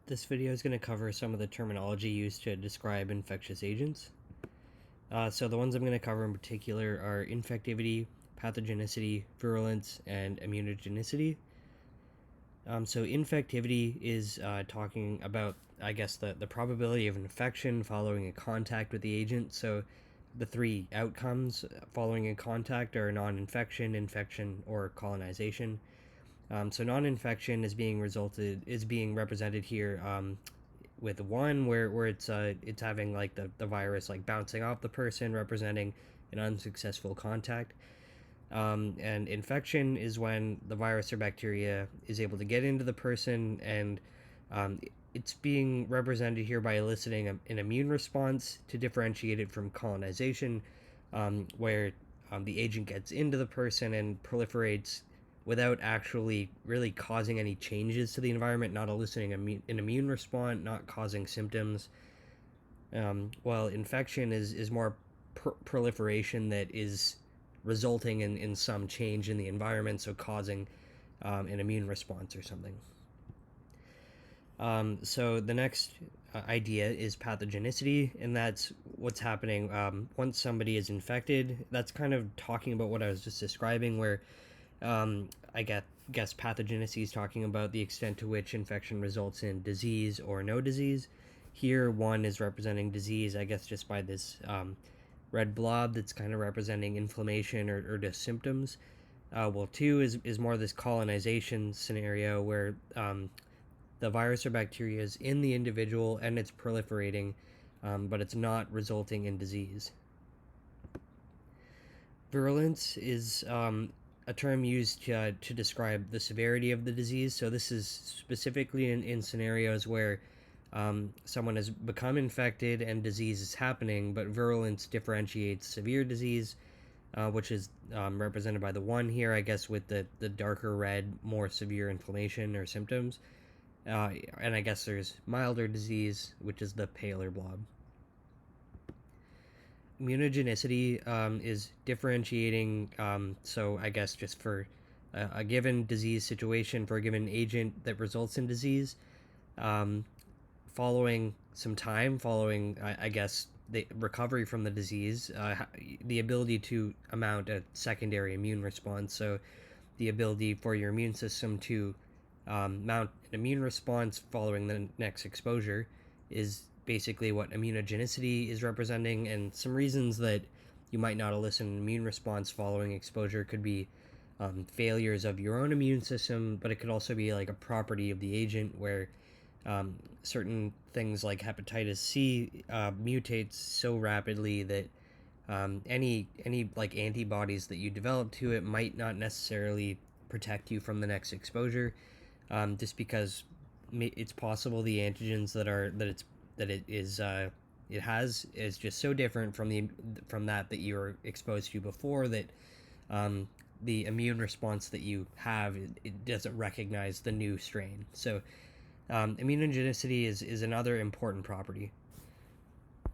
This video is going to cover some of the terminology used to describe infectious agents. So the ones I'm going to cover in particular are infectivity, pathogenicity, virulence, and immunogenicity. So infectivity is talking about, I guess, the probability of infection following a contact with the agent. So the three outcomes following a contact are non-infection, infection, or colonization. So non-infection is being represented here with one where it's having like the virus like bouncing off the person, representing an unsuccessful contact. And infection is when the virus or bacteria is able to get into the person, and it's being represented here by eliciting an immune response to differentiate it from colonization, where the agent gets into the person and proliferates without actually really causing any changes to the environment, not eliciting an immune response, not causing symptoms. While infection is more proliferation that is resulting in some change in the environment, so causing an immune response or something. So the next idea is pathogenicity, and that's what's happening once somebody is infected. That's kind of talking about what I was just describing, where I guess pathogenicity is talking about the extent to which infection results in disease or no disease. Here, one is representing disease, I guess, just by this red blob that's kind of representing inflammation or just symptoms. Well, two is more this colonization scenario where the virus or bacteria is in the individual and it's proliferating, but it's not resulting in disease. Virulence is a term used to describe the severity of the disease. So this is specifically in scenarios where someone has become infected and disease is happening, but virulence differentiates severe disease, which is represented by the one here, I guess, with the darker red, more severe inflammation or symptoms. And I guess there's milder disease, which is the paler blob. Immunogenicity is differentiating, so I guess just for a given disease situation, for a given agent that results in disease, following some time, following, I guess, the recovery from the disease, the ability to mount a secondary immune response, so the ability for your immune system to mount an immune response following the next exposure is basically what immunogenicity is representing. And some reasons that you might not elicit an immune response following exposure could be failures of your own immune system, but it could also be like a property of the agent where certain things like hepatitis C mutates so rapidly that any like antibodies that you develop to it might not necessarily protect you from the next exposure, just because it's possible the antigens it has is just so different from that you were exposed to before that the immune response that you have, it doesn't recognize the new strain. So immunogenicity is another important property.